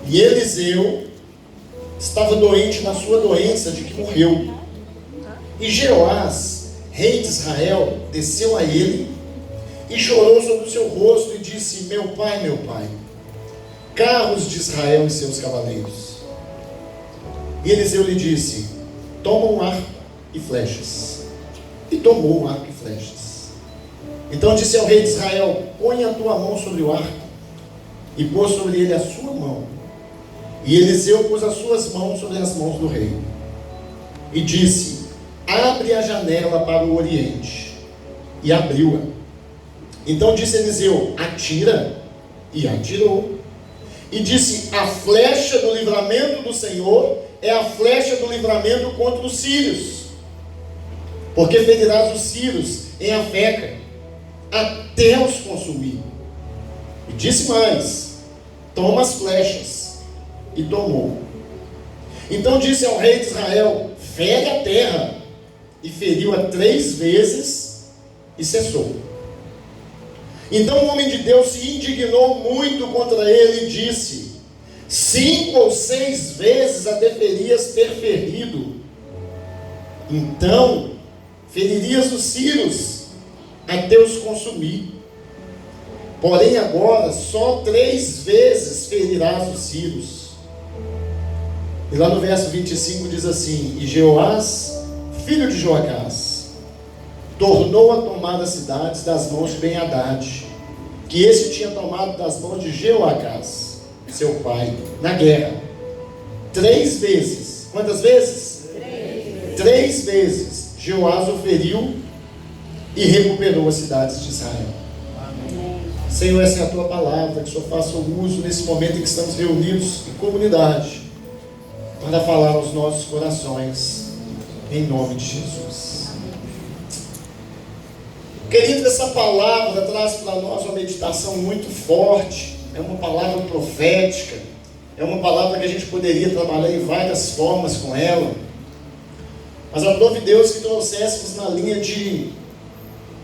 E Eliseu estava doente na sua doença de que morreu. E Jeoás, rei de Israel, desceu a ele e chorou sobre o seu rosto e disse: meu pai, carros de Israel e seus cavaleiros. E Eliseu lhe disse: toma um arco e flechas. E tomou um arco e flechas. Então disse ao rei de Israel: põe a tua mão sobre o arco. E pôs sobre ele a sua mão. E Eliseu pôs as suas mãos sobre as mãos do rei. E disse: abre a janela para o oriente. E abriu-a. Então disse Eliseu: atira. E atirou. E disse: a flecha do livramento do Senhor é a flecha do livramento contra os sírios. Porque ferirás os sírios em Afeca, até os consumir. E disse mais: toma as flechas. E tomou. Então disse ao rei de Israel: fere a terra. E feriu-a 3 vezes e cessou. Então o homem de Deus se indignou muito contra ele e disse: 5 ou 6 vezes a deferias ter ferido. Então feririas os sírios até os consumir. Porém agora só 3 vezes ferirás os sírios. E lá no verso 25 diz assim: e Jeoás, filho de Joacás, tornou a tomar as cidades das mãos de Ben-Hadad, que esse tinha tomado das mãos de Jeoacás, seu pai, na guerra. 3 vezes. Quantas vezes? 3 vezes. Jeoás o feriu e recuperou as cidades de Israel. Amém. Senhor, essa é a tua palavra, que o Senhor faça o uso nesse momento em que estamos reunidos em comunidade, para falar aos nossos corações, em nome de Jesus. Querido, essa palavra traz para nós uma meditação muito forte. É uma palavra profética. É uma palavra que a gente poderia trabalhar em várias formas com ela. Mas aprove Deus que trouxéssemos na linha de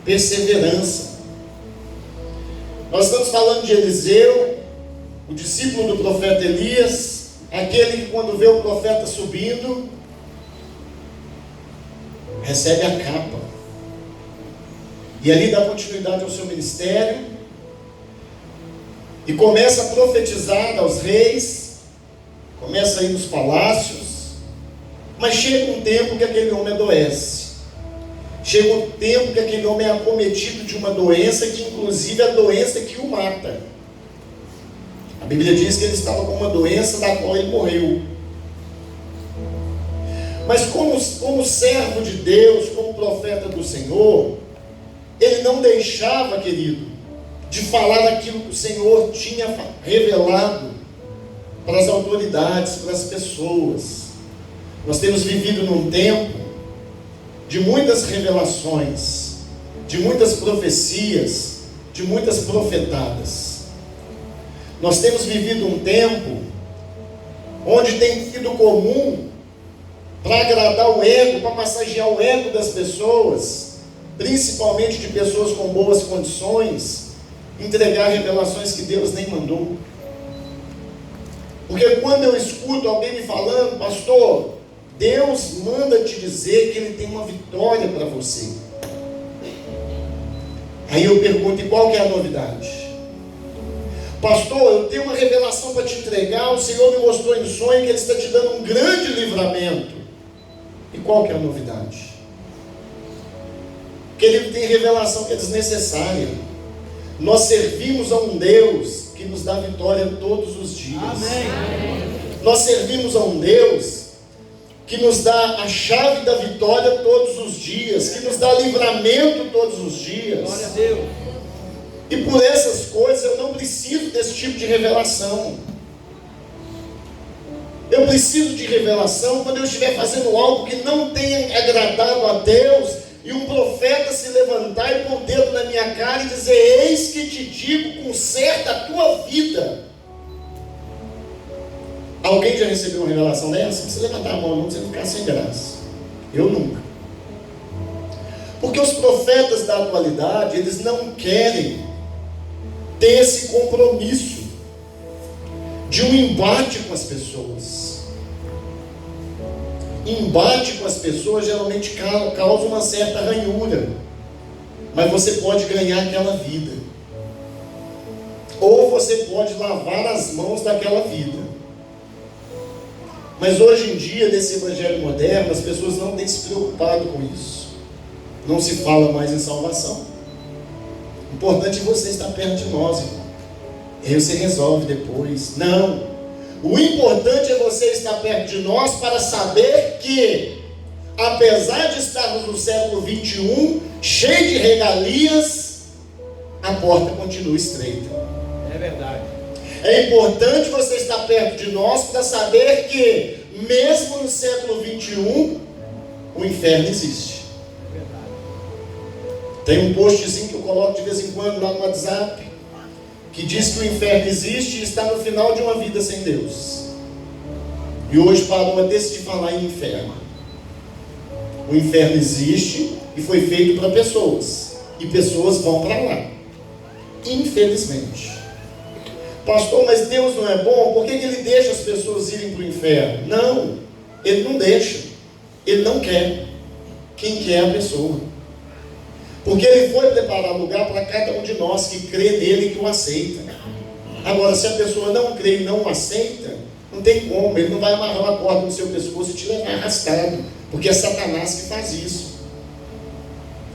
perseverança. Nós estamos falando de Eliseu, o discípulo do profeta Elias, aquele que quando vê o profeta subindo, recebe a capa. E ali dá continuidade ao seu ministério. E começa a profetizar aos reis. Começa a ir nos palácios. Mas chega um tempo que aquele homem adoece. Chega um tempo que aquele homem é acometido de uma doença, que inclusive é a doença que o mata. A Bíblia diz que ele estava com uma doença da qual ele morreu. Mas como servo de Deus, como profeta do Senhor, ele não deixava, querido, de falar aquilo que o Senhor tinha revelado para as autoridades, para as pessoas. Nós temos vivido num tempo de muitas revelações, de muitas profecias, de muitas profetadas. Nós temos vivido um tempo onde tem sido comum, para agradar o ego, para massagear o ego das pessoas, principalmente de pessoas com boas condições, entregar revelações que Deus nem mandou. Porque quando eu escuto alguém me falando: pastor, Deus manda te dizer que Ele tem uma vitória para você. Aí eu pergunto: e qual que é a novidade? Pastor, eu tenho uma revelação para te entregar, o Senhor me mostrou em sonho que Ele está te dando um grande livramento. E qual que é a novidade? Que Ele tem revelação que é desnecessária. Nós servimos a um Deus que nos dá vitória todos os dias. Amém. Nós servimos a um Deus que nos dá a chave da vitória todos os dias, que nos dá livramento todos os dias. Glória a Deus. E por essas coisas eu não preciso desse tipo de revelação. Eu preciso de revelação quando eu estiver fazendo algo que não tenha agradado a Deus, e um profeta se levantar e pôr o dedo na minha cara e dizer: eis que te digo, conserta a tua vida. Alguém já recebeu uma revelação dessa? Não precisa levantar a mão, não precisa ficar sem graça. Eu nunca. Porque os profetas da atualidade, eles não querem ter esse compromisso de um embate com as pessoas. Embate com as pessoas geralmente causa uma certa ranhura, mas você pode ganhar aquela vida, ou você pode lavar as mãos daquela vida. Mas hoje em dia, nesse evangelho moderno, as pessoas não têm se preocupado com isso. Não se fala mais em salvação. O importante é você estar perto de nós, irmão. Aí você resolve depois. Não. O importante é você estar perto de nós para saber que, apesar de estarmos no século 21, cheio de regalias, a porta continua estreita. É verdade. É importante você estar perto de nós para saber que, mesmo no século 21, o inferno existe. É verdade. Tem um postzinho que eu coloco de vez em quando lá no WhatsApp, que diz que o inferno existe e está no final de uma vida sem Deus. E hoje parou até de falar em inferno. O inferno existe e foi feito para pessoas, e pessoas vão para lá, infelizmente. Pastor, mas Deus não é bom? Por que Ele deixa as pessoas irem para o inferno? Não, Ele não deixa, Ele não quer. Quem quer é a pessoa, porque Ele foi preparar lugar para cada um de nós que crê nele e que o aceita. Agora, se a pessoa não crê e não o aceita, não tem como. Ele não vai amarrar uma corda no seu pescoço e te levar arrastado, porque é Satanás que faz isso.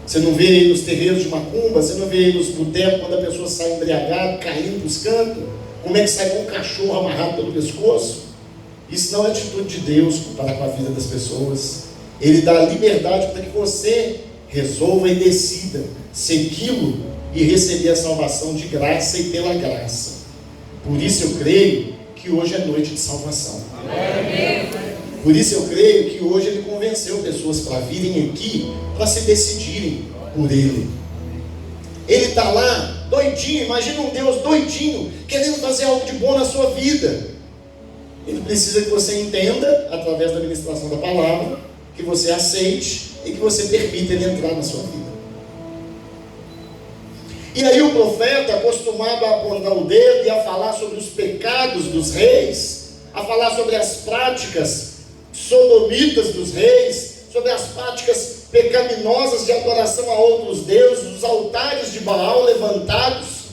Você não vê aí nos terreiros de macumba, você não vê aí nos botecos, quando a pessoa sai embriagada, caindo dos cantos, como é que sai com um cachorro amarrado pelo pescoço? Isso não é atitude de Deus para com a vida das pessoas. Ele dá liberdade para que você resolva e decida segui-lo e receber a salvação de graça e pela graça. Por isso eu creio que hoje é noite de salvação. Amém. Por isso eu creio que hoje Ele convenceu pessoas para virem aqui, para se decidirem por Ele. Ele está lá doidinho, imagina um Deus doidinho, querendo fazer algo de bom na sua vida. Ele precisa que você entenda, através da ministração da palavra, que você aceite e que você permita Ele entrar na sua vida. E aí o profeta, acostumado a apontar o dedo e a falar sobre os pecados dos reis, a falar sobre as práticas sodomitas dos reis, sobre as práticas pecaminosas de adoração a outros deuses, os altares de Baal levantados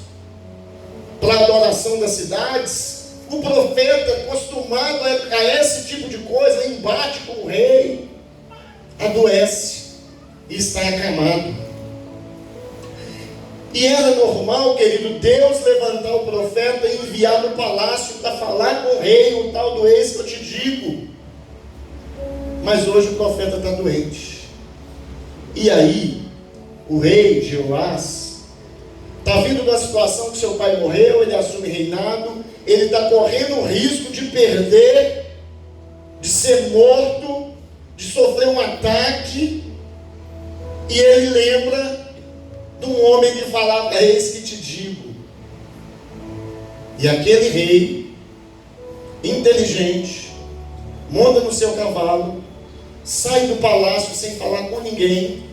para a adoração das cidades, o profeta, acostumado a esse tipo de coisa, embate com o rei, adoece e está acamado. E era normal, querido, Deus levantar o profeta e enviar no palácio para falar com o rei, o tal do ex que eu te digo. Mas hoje o profeta está doente. E aí, o rei Jeoás está vindo da situação que seu pai morreu, ele assume reinado, ele está correndo o risco de perder, de ser morto, de sofrer um ataque, e ele lembra de um homem que falava: eis que te digo. E aquele rei, inteligente, monta no seu cavalo, sai do palácio sem falar com ninguém,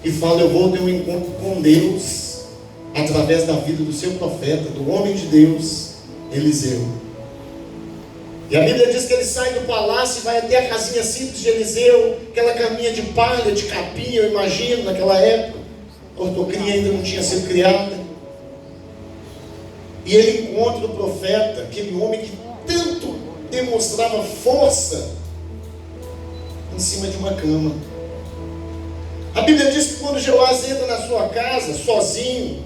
e fala: eu vou ter um encontro com Deus, através da vida do seu profeta, do homem de Deus, Eliseu. E a Bíblia diz que ele sai do palácio e vai até a casinha simples de Eliseu, aquela caminha de palha, de capim, eu imagino, naquela época, a ortocria ainda não tinha sido criada. E ele encontra o profeta, aquele homem que tanto demonstrava força, em cima de uma cama. A Bíblia diz que quando Jeoás entra na sua casa, sozinho,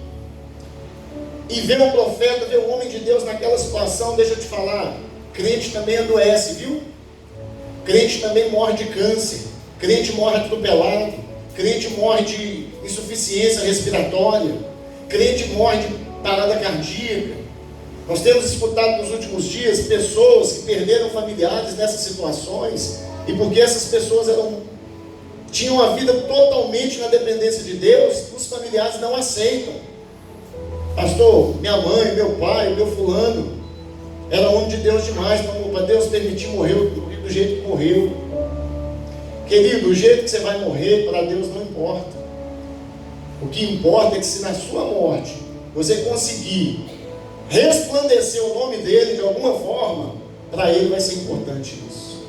e vê o profeta, vê o homem de Deus naquela situação, deixa eu te falar, crente também adoece, viu? Crente também morre de câncer, crente morre atropelado, crente morre de insuficiência respiratória, crente morre de parada cardíaca. Nós temos escutado nos últimos dias pessoas que perderam familiares nessas situações, e porque essas pessoas tinham a vida totalmente na dependência de Deus, os familiares não aceitam. Pastor, minha mãe, meu pai, meu fulano era homem de Deus demais para Deus permitir morrer do jeito que morreu. Querido, o jeito que você vai morrer para Deus não importa. O que importa é que se na sua morte você conseguir resplandecer o nome dele de alguma forma, para ele vai ser importante isso.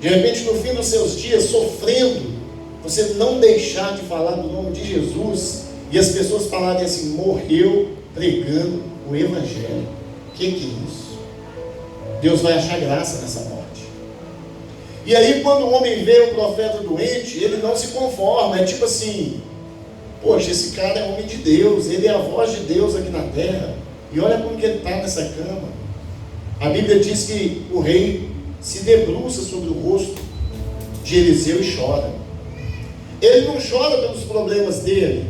De repente, no fim dos seus dias, sofrendo, você não deixar de falar do nome de Jesus, e as pessoas falarem assim: morreu pregando o Evangelho. O que é isso? Deus vai achar graça nessa morte. E aí, quando o homem vê o profeta doente, ele não se conforma. É tipo assim: poxa, esse cara é homem de Deus, ele é a voz de Deus aqui na terra, e olha como que ele está nessa cama. A Bíblia diz que o rei se debruça sobre o rosto de Eliseu e chora. Ele não chora pelos problemas dele,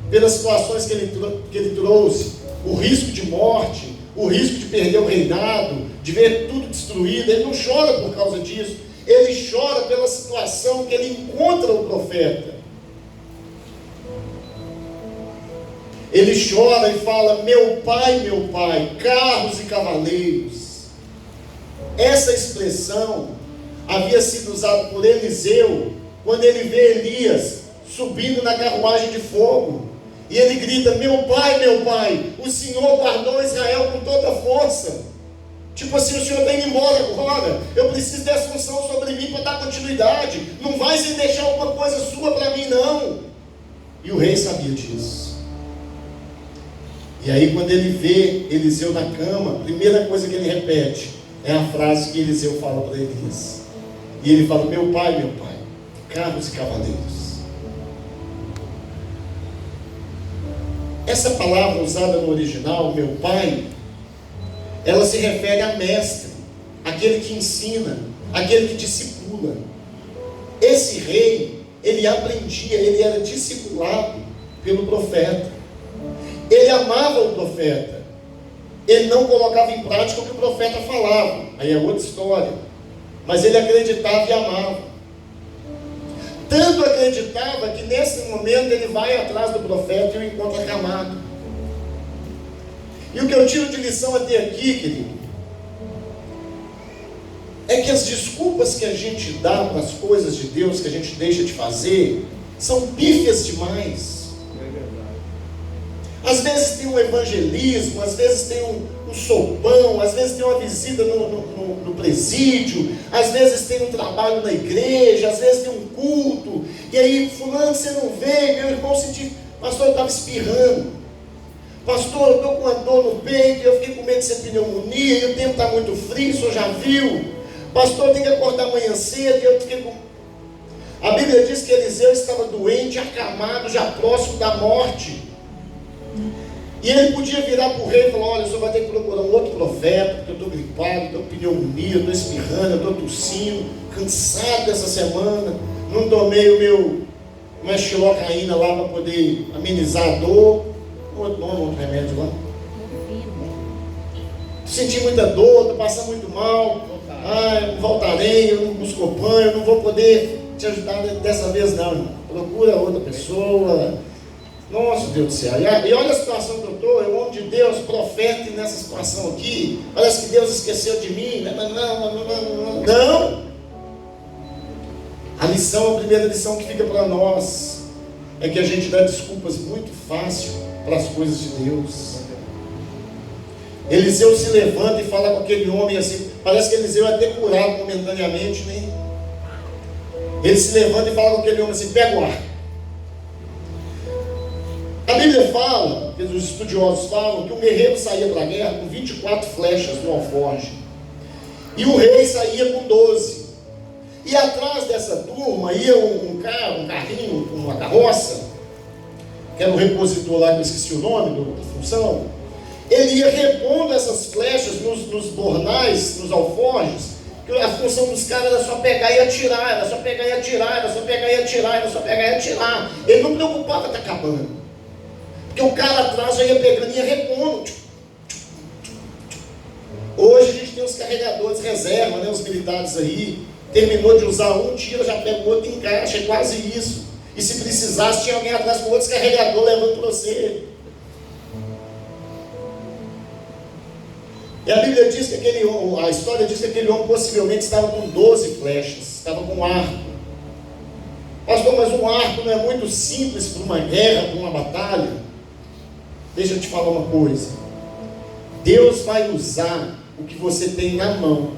pelas situações que ele trouxe, o risco de morte, o risco de perder o reinado, de ver tudo destruído. Ele não chora por causa disso. Ele chora pela situação que ele encontra o profeta. Ele chora e fala: meu pai, carros e cavaleiros. Essa expressão havia sido usada por Eliseu quando ele vê Elias subindo na carruagem de fogo. E ele grita: meu pai, o Senhor guardou Israel com toda a força. Tipo assim: o Senhor está indo embora agora, eu preciso dessa unção sobre mim para dar continuidade. Não vai se deixar alguma coisa sua para mim, não. E o rei sabia disso. E aí, quando ele vê Eliseu na cama, a primeira coisa que ele repete é a frase que Eliseu fala para Elias. E ele fala: meu pai, carros e cavaleiros. Essa palavra usada no original, meu pai, ela se refere a mestre, aquele que ensina, aquele que discipula. Esse rei, ele aprendia, ele era discipulado pelo profeta. Ele amava o profeta. Ele não colocava em prática o que o profeta falava. Aí é outra história. Mas ele acreditava e amava. Tanto acreditava que nesse momento ele vai atrás do profeta e o encontra acamado. E o que eu tiro de lição até aqui, querido, é que as desculpas que a gente dá para as coisas de Deus, que a gente deixa de fazer, são pífias demais. Às vezes tem um evangelismo, às vezes tem um sopão, às vezes tem uma visita no presídio, às vezes tem um trabalho na igreja, às vezes tem um culto, e aí: fulano, você não veio, meu irmão senti, pastor, eu estava espirrando, pastor, eu estou com uma dor no peito, eu fiquei com medo de ser pneumonia, e o tempo está muito frio, o senhor já viu, pastor, tem que acordar amanhã cedo, e eu fiquei com... A Bíblia diz que Eliseu estava doente, acamado, já próximo da morte. E ele podia virar para o rei e falar: olha, o senhor vai ter que procurar um outro profeta, porque eu estou gripado, estou com pneumonia, estou espirrando, estou tossindo, cansado dessa semana, não tomei uma xilocaína lá para poder amenizar a dor. Outro remédio lá. Senti muita dor, estou passando muito mal, eu não voltarei, eu não busco banho, eu não vou poder te ajudar dessa vez não, irmão. Procura outra pessoa. Nossa, Deus do céu. E olha a situação que eu estou, eu, homem de Deus, profeta, e nessa situação aqui, parece que Deus esqueceu de mim. Não! A primeira lição que fica para nós, é que a gente dá desculpas muito fácil para as coisas de Deus. Eliseu se levanta e fala com aquele homem assim, parece que Eliseu é até curado momentaneamente, né? Ele se levanta e fala com aquele homem assim: pega o arco. A Bíblia fala, os estudiosos falam, que um guerreiro saía para a guerra com 24 flechas no alforje, e o rei saía com 12, e atrás dessa turma ia um carrinho, uma carroça, que era o repositor lá, que eu esqueci o nome da função. Ele ia repondo essas flechas nos bornais, nos alforjes, que a função dos caras era só pegar e atirar, era só pegar e atirar, era só pegar e atirar, era só pegar e atirar. Ele não preocupava estar acabando. Porque o cara atrás já ia pegando e ia repondo. Hoje a gente tem os carregadores reserva, né? Os militares aí. Terminou de usar um, tira, já pega o outro e encaixa. É quase isso. E se precisasse, tinha alguém atrás com outro carregador levando para você. E a Bíblia diz que a história diz que aquele homem possivelmente estava com 12 flechas. Estava com um arco. Pastor, mas um arco não é muito simples para uma guerra, para uma batalha? Deixa eu te falar uma coisa. Deus vai usar o que você tem na mão.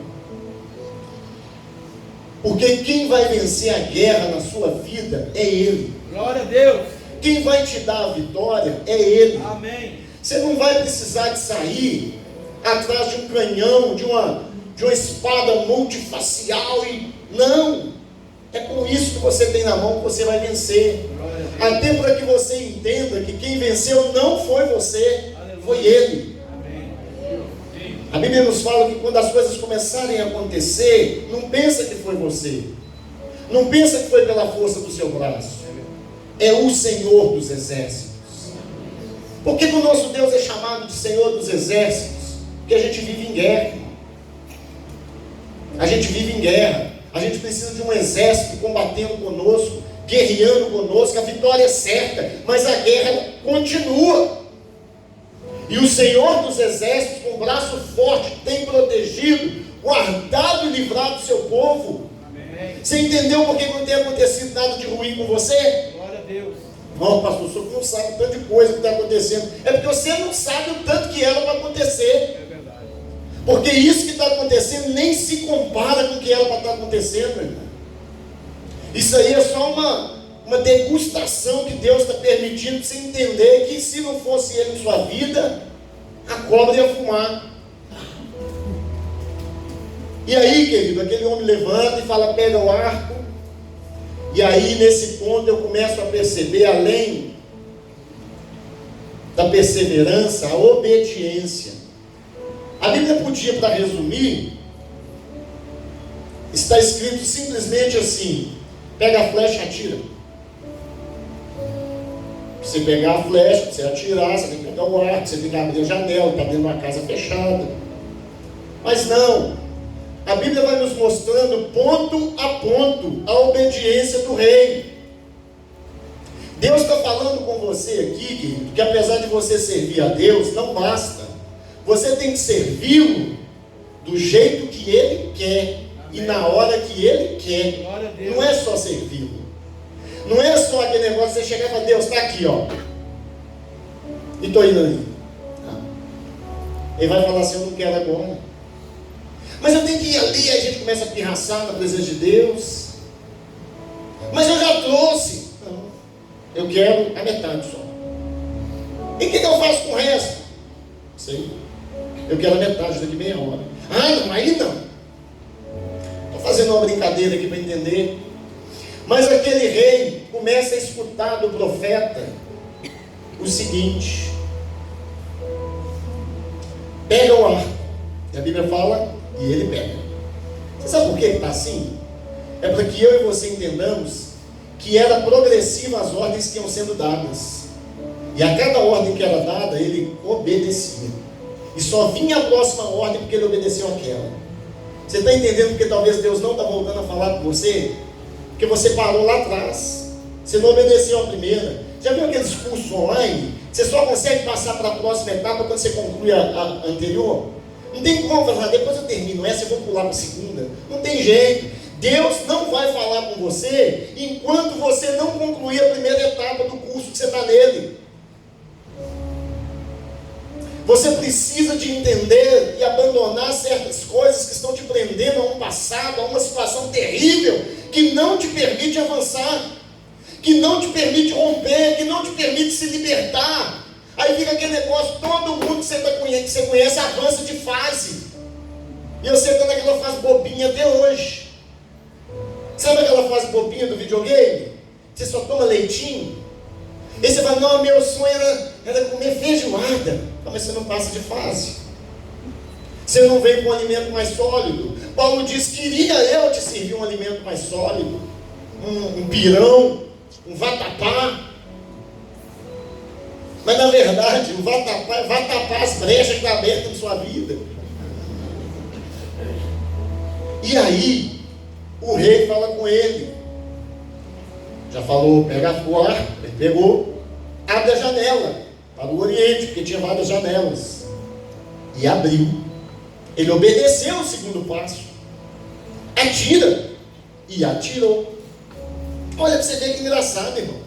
Porque quem vai vencer a guerra na sua vida é Ele. Glória a Deus. Quem vai te dar a vitória é Ele. Amém. Você não vai precisar de sair atrás de um canhão, de uma espada multifacial não. É com isso que você tem na mão que você vai vencer. Até para que você entenda que quem venceu não foi você, foi Ele. A Bíblia nos fala que quando as coisas começarem a acontecer, não pensa que foi você. Não pensa que foi pela força do seu braço. É o Senhor dos exércitos. Por que o nosso Deus é chamado de Senhor dos exércitos? Porque a gente vive em guerra. A gente vive em guerra. A gente precisa de um exército combatendo conosco, guerreando conosco. A vitória é certa, mas a guerra continua. E o Senhor dos exércitos, com o braço forte, tem protegido, guardado e livrado o seu povo. Amém. Você entendeu por que não tem acontecido nada de ruim com você? Glória a Deus. Não, pastor, o senhor não sabe o tanto de coisa que está acontecendo. É porque você não sabe o tanto que era para acontecer. É verdade. Porque isso que está acontecendo nem se compara com o que era para estar acontecendo, meu irmão. Isso aí é só uma degustação que Deus está permitindo para você entender que se não fosse Ele em sua vida, a cobra ia fumar. E aí, querido, aquele homem levanta e fala, pega o arco. E aí, nesse ponto, eu começo a perceber, além da perseverança, a obediência. A Bíblia podia, para resumir, está escrito simplesmente assim: pega a flecha e atira. Você pegar a flecha, você atirar, você tem que pegar o arco, você tem que abrir a janela, está dentro de uma casa fechada. Mas não, a Bíblia vai nos mostrando ponto a ponto a obediência do rei. Deus está falando com você aqui, querido, que apesar de você servir a Deus, não basta. Você tem que servi-lo do jeito que Ele quer. Amém. E na hora que Ele quer. Não é só servi-lo. Não é só aquele negócio de você chegar e falar, Deus, está aqui, ó. E estou indo aí. Ele vai falar assim, eu não quero agora. Mas eu tenho que ir ali, aí a gente começa a pirraçar na presença de Deus. Mas eu já trouxe. Não, eu quero a metade só. E o que eu faço com o resto? Sei. Eu quero a metade daqui meia hora. Ah, não, aí não. Estou fazendo uma brincadeira aqui para entender. Mas aquele rei começa a escutar do profeta o seguinte: pega o arco. E a Bíblia fala, e ele pega. Você sabe por que está assim? É para que eu e você entendamos que era progressiva as ordens que iam sendo dadas. E a cada ordem que era dada, ele obedecia. E só vinha a próxima ordem porque ele obedeceu àquela. Você está entendendo porque talvez Deus não está voltando a falar com você? Porque você parou lá atrás. Você não obedeceu a primeira. Já viu aqueles cursos online? Você só consegue passar para a próxima etapa quando você conclui a anterior? Não tem como falar, depois eu termino essa, eu vou pular para a segunda. Não tem jeito. Deus não vai falar com você enquanto você não concluir a primeira etapa do curso que você está nele. Você precisa de entender e abandonar certas coisas que estão te prendendo a um passado, a uma situação terrível, que não te permite avançar, que não te permite romper, que não te permite se libertar. Aí fica aquele negócio, todo mundo que você conhece avança de fase. E você está naquela fase bobinha até hoje. Sabe aquela fase bobinha do videogame? Você só toma leitinho. E você fala, não, meu sonho era comer feijoada. Mas você não passa de fase. Você não vem com um alimento mais sólido. Paulo diz, queria eu te servir um alimento mais sólido. Um pirão, um vatapá. Mas na verdade, o vatapá vai tapar as brechas que estão abertas na sua vida. E aí, o rei fala com ele. Já falou, pega o arco, ele pegou, abre a janela para o oriente, porque tinha várias janelas. E abriu. Ele obedeceu o segundo passo. Atira. E atirou. Olha para você ver que engraçado, irmão.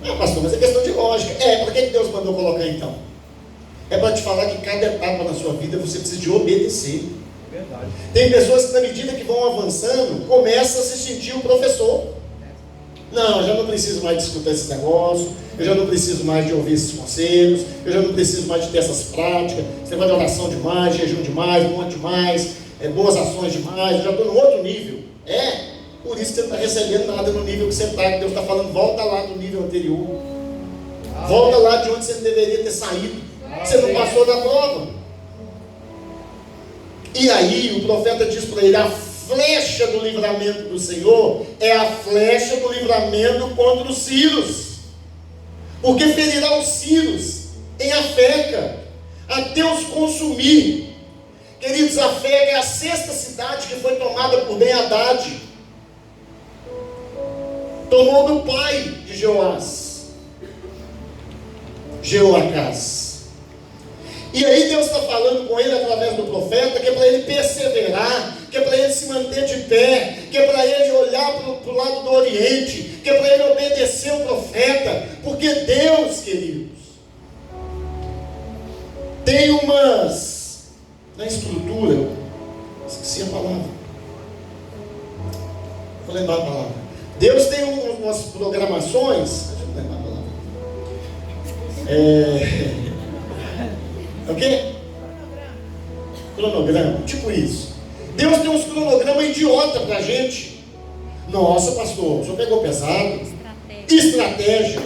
Ah, pastor, mas é questão de lógica. Para que Deus mandou colocar então? É para te falar que cada etapa na sua vida você precisa de obedecer. Verdade. Tem pessoas que na medida que vão avançando, começam a se sentir o professor. Não, eu já não preciso mais de escutar esse negócio, eu já não preciso mais de ouvir esses conselhos, eu já não preciso mais de ter essas práticas, esse negócio de oração demais, jejum demais, monte demais, boas ações demais, eu já estou num outro nível. Por isso que você não está recebendo nada no nível que você está, que Deus está falando, volta lá do nível anterior. Volta lá de onde você não deveria ter saído. Você não passou da prova. E aí o profeta diz para ele: a flecha do livramento do Senhor é a flecha do livramento contra os círios, porque ferirá os círios em Afeca, até os consumir. Queridos, Afeca é a 6ª cidade que foi tomada por Ben-Hadad. Tomou do pai de Jeoás, Jeoacás. E aí Deus está falando com ele através do profeta, que é para ele perseverar, que é para ele se manter de pé, que é para ele olhar para o lado do Oriente, que é para ele obedecer o profeta, porque Deus, queridos, tem na estrutura, esqueci a palavra, vou lembrar a palavra. Deus tem umas programações, deixa eu lembrar a palavra. O quê? Cronograma, tipo isso. Deus tem uns cronogramas idiota pra gente. Nossa, pastor, o senhor pegou pesado. Estratégia.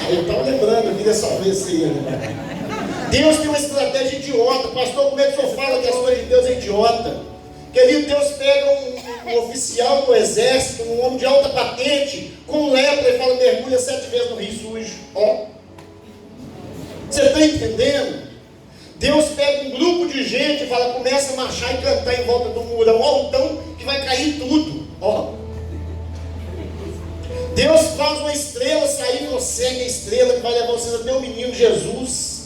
Eu estava lembrando, eu queria só ver isso aí. Né? Deus tem uma estratégia idiota. Pastor, como é que o senhor fala que as coisas de Deus é idiota? Querido, Deus pega um oficial do exército, um homem de alta patente, com lepra e fala: mergulha 7 vezes no rio sujo. Você está entendendo? Deus pega um grupo de gente e fala: começa a marchar e cantar em volta do murão altão que vai cair tudo. Deus faz uma estrela sair, você segue a estrela que vai levar vocês até o menino Jesus.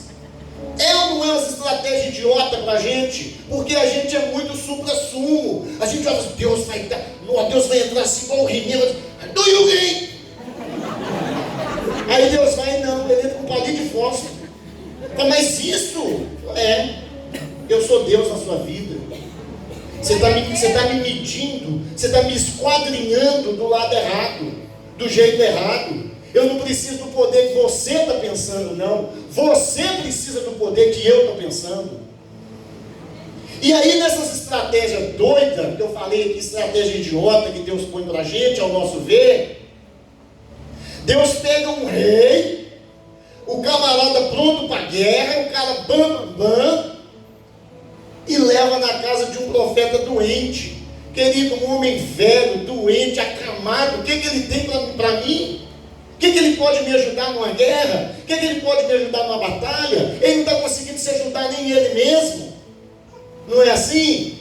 É ou não é uma estratégia idiota para a gente? Porque a gente é muito supra-sumo. A gente fala: Deus vai entrar assim com o rimino, do you agree? Aí Deus vai, não, ele entra com um palinho de fósforo. Mas isso eu sou Deus na sua vida. Você está me medindo, você está me esquadrinhando do lado errado, do jeito errado. Eu não preciso do poder que você está pensando, não. Você precisa do poder que eu estou pensando. E aí nessas estratégias doidas, que eu falei, que estratégia idiota que Deus põe para a gente, ao nosso ver, Deus pega um rei, o camarada pronto para a guerra, o cara bam, e leva na casa de um profeta doente. Querido, um homem velho, doente, acamado. O que ele tem para mim? O que ele pode me ajudar numa guerra? O que ele pode me ajudar numa batalha? Ele não está conseguindo se ajudar nem ele mesmo. Não é assim?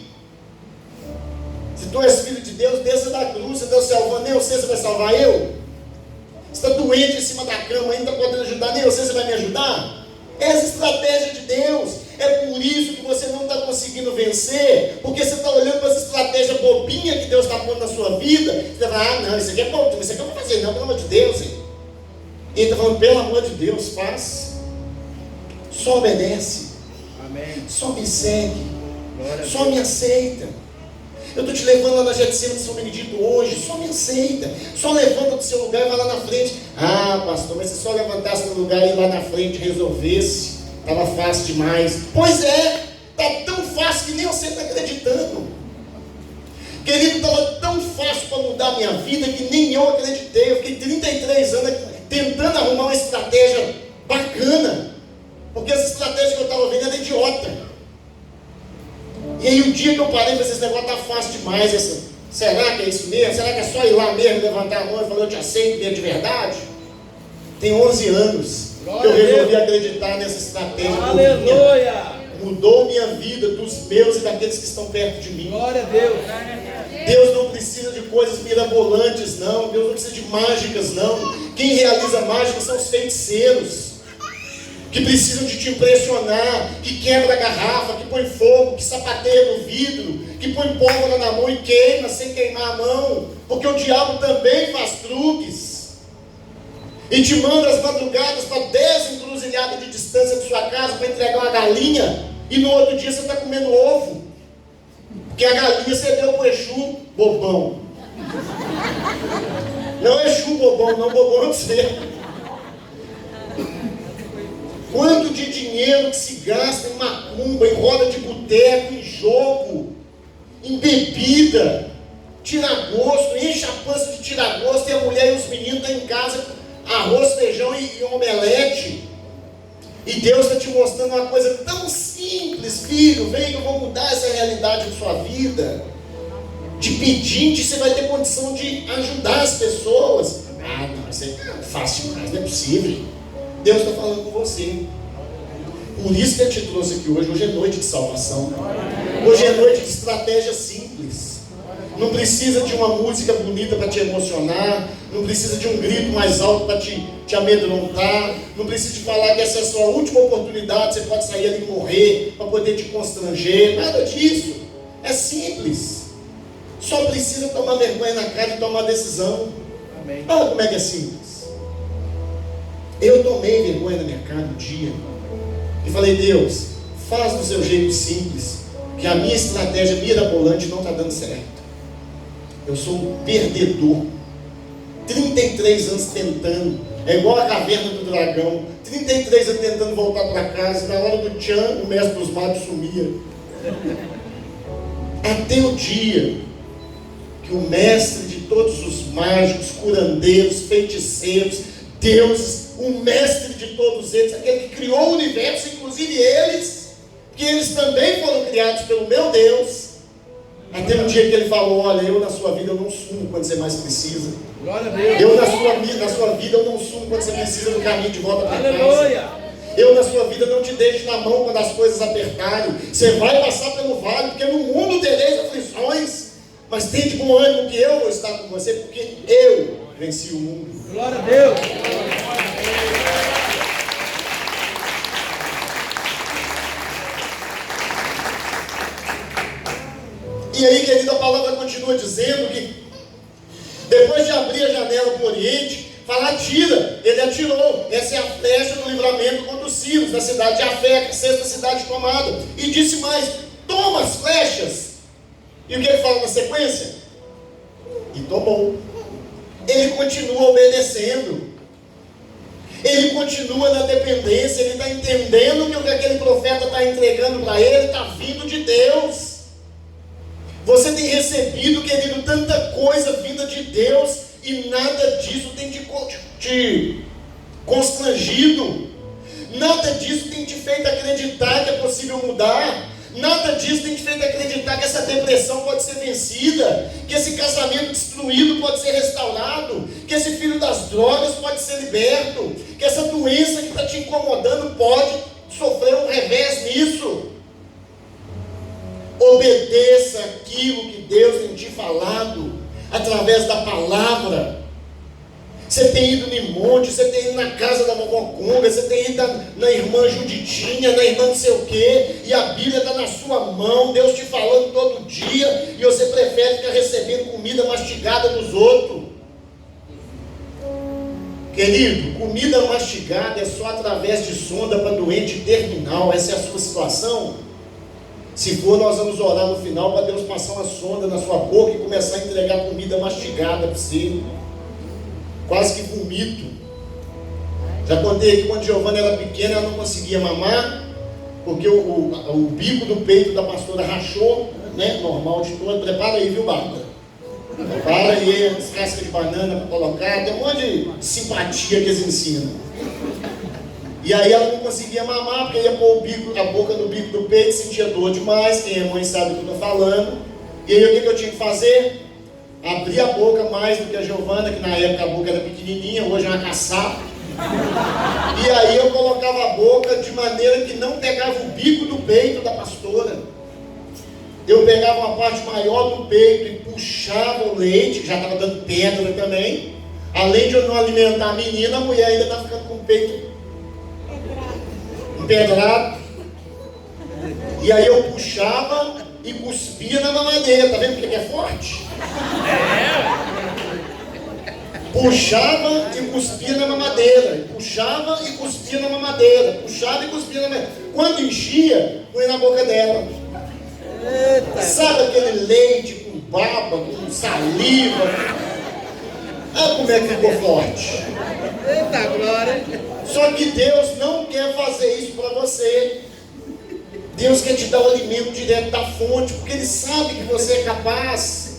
Se tu és filho de Deus, desça da cruz. Se Deus salvando, nem você vai salvar eu? Você está doente em cima da cama, ainda está podendo ajudar, nem você vai me ajudar? Essa é a estratégia de Deus. É por isso que você não está conseguindo vencer, porque você está olhando para essa estratégia bobinha que Deus está pondo na sua vida. Você vai: não, isso aqui é bom, isso aqui eu não vou fazer, não, pelo amor de Deus. Hein? E ele está falando: pelo amor de Deus, faz. Só obedece. Amém. Só me segue. Só me aceita. Eu estou te levando lá na Getsemane de São Benedito hoje. Só me aceita. Só levanta do seu lugar e vai lá na frente. Ah, pastor, mas se só levantasse no lugar e ir lá na frente resolvesse, estava fácil demais. Pois é, está tão fácil que nem você está acreditando. Querido, estava tão fácil para mudar a minha vida que nem eu acreditei. Eu fiquei 33 anos tentando arrumar uma estratégia bacana, porque essa estratégia que eu estava vendo era idiota. E aí o dia que eu parei, esse negócio está fácil demais. Será que é isso mesmo? Será que é só ir lá mesmo, levantar a mão e falar: eu te aceito mesmo de verdade? Tem 11 anos que eu resolvi acreditar nessa estratégia. Aleluia! Mudou minha vida, dos meus e daqueles que estão perto de mim. Glória a Deus! Deus não precisa de coisas mirabolantes, não. Deus não precisa de mágicas, não. Quem realiza mágicas são os feiticeiros, que precisam de te impressionar, que quebra a garrafa, que põe fogo, que sapateia no vidro, que põe pólvora na mão e queima sem queimar a mão, porque o diabo também faz truques. e te manda às madrugadas para 10 encruzilhadas de distância de sua casa para entregar uma galinha, e no outro dia você está comendo ovo, porque a galinha você deu para o Exu bobão. Não é Exu bobão, não, bobão é você. Quanto de dinheiro que se gasta em macumba, em roda de boteco, em jogo, em bebida, tira-gosto, enche a pança de tira-gosto, e a mulher e os meninos estão em casa, arroz, feijão e omelete. E Deus está te mostrando uma coisa tão simples, filho, vem que eu vou mudar essa realidade de sua vida. De pedinte, você vai ter condição de ajudar as pessoas. Ah, não, isso é fácil demais, não é possível. Deus está falando com você. Por isso que eu te trouxe aqui hoje. Hoje é noite de salvação. Hoje é noite de estratégia simples. Não precisa de uma música bonita para te emocionar. Não precisa de um grito mais alto para te amedrontar. Não precisa de falar que essa é a sua última oportunidade, você pode sair ali e morrer para poder te constranger. Nada disso. É simples. Só precisa tomar vergonha na cara e tomar decisão. Amém. Olha como é que é simples. Eu tomei vergonha na minha cara um dia e falei: Deus, faz do seu jeito simples, que a minha estratégia mirabolante não está dando certo. Eu sou um perdedor. 33 anos tentando, é igual a caverna do dragão. 33 anos tentando voltar para casa, na hora do tchan, o mestre dos magos sumia. Até o dia que o mestre de todos os mágicos, curandeiros, feiticeiros, deuses, o mestre de todos eles, aquele que criou o universo, inclusive eles, que eles também foram criados pelo meu Deus, até um dia que ele falou: olha, eu na sua vida eu não sumo quando você mais precisa. Glória a Deus. Eu na sua vida eu não sumo quando você precisa do caminho de volta para casa. Eu na sua vida não te deixo na mão quando as coisas apertarem. Você vai passar pelo vale, porque no mundo tereis aflições, mas tem de bom ânimo que eu vou estar com você, porque eu venci o mundo. Glória a Deus. E aí, querido, a palavra continua dizendo que depois de abrir a janela para o Oriente, fala: atira. Ele atirou. Essa é a flecha do livramento contra os sírios da cidade de Afeca, sexta cidade tomada. E disse mais: toma as flechas. E o que ele fala na sequência? E tomou. Ele continua obedecendo. Ele continua na dependência. Ele está entendendo que o que aquele profeta está entregando para ele está vindo de Deus. Você tem recebido, querido, tanta coisa vinda de Deus, e nada disso tem te constrangido. Nada disso tem te feito acreditar que é possível mudar. Nada disso tem te feito acreditar que essa depressão pode ser vencida, que esse casamento destruído pode ser restaurado, que esse filho das drogas pode ser liberto, que essa doença que está te incomodando pode sofrer um revés nisso. Obedeça aquilo que Deus tem te falado através da palavra. Você tem ido em monte, você tem ido na casa da vovó Conga, você tem ido na irmã Juditinha, na irmã não sei o quê, e a Bíblia está na sua mão, Deus te falando todo dia, e você prefere ficar recebendo comida mastigada dos outros. Querido, comida mastigada é só através de sonda para doente terminal. Essa é a sua situação? Se for, nós vamos orar no final para Deus passar uma sonda na sua boca e começar a entregar comida mastigada para você. Quase que vomito. Já contei aqui, quando Giovana era pequena, ela não conseguia mamar, porque o bico do peito da pastora rachou, né? Normal de todo. Prepara aí, viu, Bárbara? Prepara aí as cascas de banana para colocar. Tem um monte de simpatia que eles ensinam. E aí ela não conseguia mamar, porque ia pôr a boca no bico do peito, sentia dor demais. Quem é mãe sabe o que eu estou falando. E aí o que eu tinha que fazer? Abrir a boca mais do que a Giovana, que na época a boca era pequenininha, hoje é uma caçapa. E aí eu colocava a boca de maneira que não pegava o bico do peito da pastora. Eu pegava uma parte maior do peito e puxava o leite, que já estava dando pedra também. Além de eu não alimentar a menina, a mulher ainda está ficando com o peito empedrado. E aí eu puxava e cuspia na mamadeira. Tá vendo porque é forte? Por puxava e cuspia na mamadeira, puxava e cuspia na mamadeira, puxava e cuspia na mamadeira. Quando enchia, põe na boca dela. Eita. Sabe aquele leite com baba, com saliva? Olha como é que ficou forte. Eita glória. Só que Deus não quer fazer isso para você. Deus quer te dar o alimento direto da fonte, porque Ele sabe que você é capaz.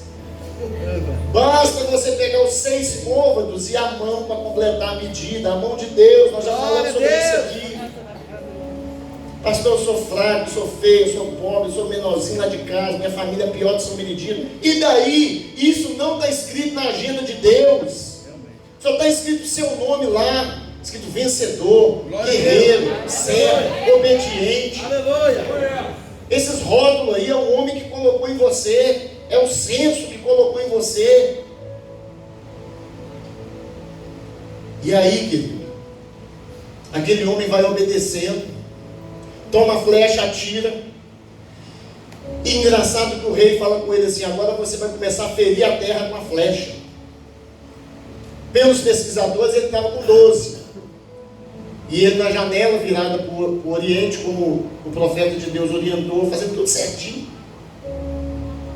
Basta você pegar os 6 côvados e a mão para completar a medida, a mão de Deus. Nós já falamos sobre isso aqui. Pastor, eu sou fraco, sou feio, sou pobre, sou menorzinho lá de casa, minha família é pior de São Benedito. E daí? Isso não está escrito na agenda de Deus. Só está escrito o seu nome lá, escrito vencedor, guerreiro, servo, obediente. Aleluia. Esses rótulos aí é o homem que colocou em você, é o senso que colocou em você. E aí, querido, aquele homem vai obedecendo, toma a flecha, atira. E engraçado que o rei fala com ele assim: agora você vai começar a ferir a terra com a flecha. Pelos pesquisadores, ele estava com 12. E ele na janela, virada para o Oriente, como o profeta de Deus orientou, fazendo tudo certinho.